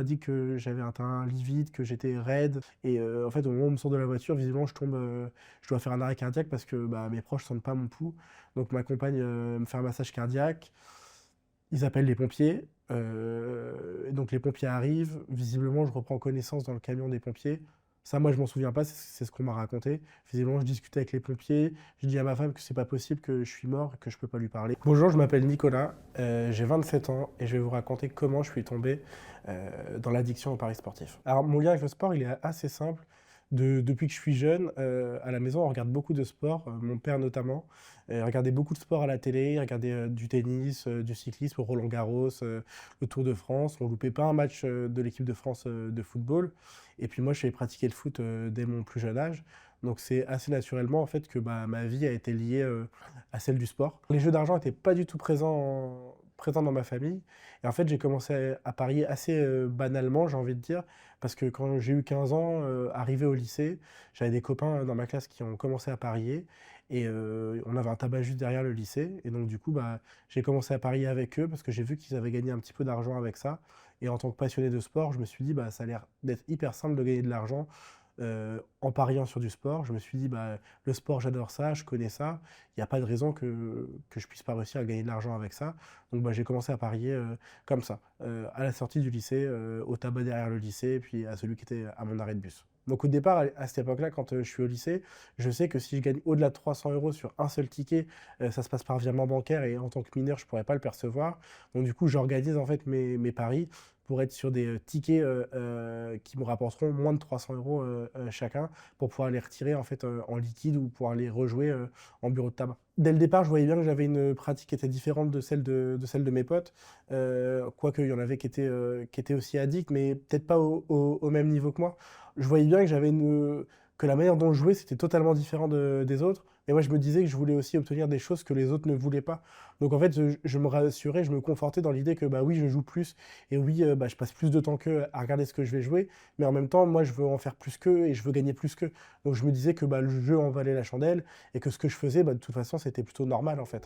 m'a dit que j'avais un teint livide, que j'étais raide. Et en fait, au moment où on me sort de la voiture, visiblement, je dois faire un arrêt cardiaque parce que bah, mes proches sentent pas mon pouls. Donc ma compagne me fait un massage cardiaque. Ils appellent les pompiers. Et donc les pompiers arrivent. Visiblement, je reprends connaissance dans le camion des pompiers. Ça, moi, je m'en souviens pas, c'est ce qu'on m'a raconté. Visiblement, je discutais avec les pompiers. Je dis à ma femme que c'est pas possible, que je suis mort et que je peux pas lui parler. Bonjour, je m'appelle Nicolas, j'ai 27 ans et je vais vous raconter comment je suis tombé dans l'addiction au paris sportif. Alors, mon lien avec le sport, il est assez simple. Depuis que je suis jeune, à la maison, on regarde beaucoup de sport, mon père notamment. Regardait beaucoup de sport à la télé, il regardait du tennis, du cyclisme, Roland-Garros, le Tour de France. On loupait pas un match de l'équipe de France de football. Et puis moi, je savais pratiquer le foot dès mon plus jeune âge. Donc c'est assez naturellement en fait que bah, ma vie a été liée à celle du sport. Les jeux d'argent n'étaient pas du tout présents dans ma famille. Et en fait, j'ai commencé à parier assez banalement, j'ai envie de dire, parce que quand j'ai eu 15 ans, arrivé au lycée, j'avais des copains dans ma classe qui ont commencé à parier. Et on avait un tabac juste derrière le lycée. Et donc du coup, bah, j'ai commencé à parier avec eux parce que j'ai vu qu'ils avaient gagné un petit peu d'argent avec ça. Et en tant que passionné de sport, je me suis dit, bah, ça a l'air d'être hyper simple de gagner de l'argent en pariant sur du sport. Je me suis dit, bah, le sport, j'adore ça, je connais ça. Il n'y a pas de raison que je puisse pas réussir à gagner de l'argent avec ça. Donc bah, j'ai commencé à parier comme ça, à la sortie du lycée, au tabac derrière le lycée, et puis à celui qui était à mon arrêt de bus. Donc au départ, à cette époque-là, quand je suis au lycée, je sais que si je gagne au-delà de 300 euros sur un seul ticket, ça se passe par virement bancaire et en tant que mineur, je ne pourrais pas le percevoir. Donc du coup, j'organise en fait mes paris pour être sur des tickets qui me rapporteront moins de 300 euros chacun pour pouvoir les retirer en fait en liquide ou pouvoir les rejouer en bureau de tabac. Dès le départ, je voyais bien que j'avais une pratique qui était différente de celle de mes potes, quoique il y en avait qui étaient aussi addicts, mais peut-être pas au même niveau que moi. Je voyais bien que que la manière dont je jouais, c'était totalement différent des autres. Et moi, je me disais que je voulais aussi obtenir des choses que les autres ne voulaient pas. Donc en fait, je me rassurais, je me confortais dans l'idée que bah oui, je joue plus et oui, bah, je passe plus de temps qu'eux à regarder ce que je vais jouer, mais en même temps, moi, je veux en faire plus qu'eux et je veux gagner plus qu'eux. Donc je me disais que bah, le jeu en valait la chandelle et que ce que je faisais, bah, de toute façon, c'était plutôt normal en fait.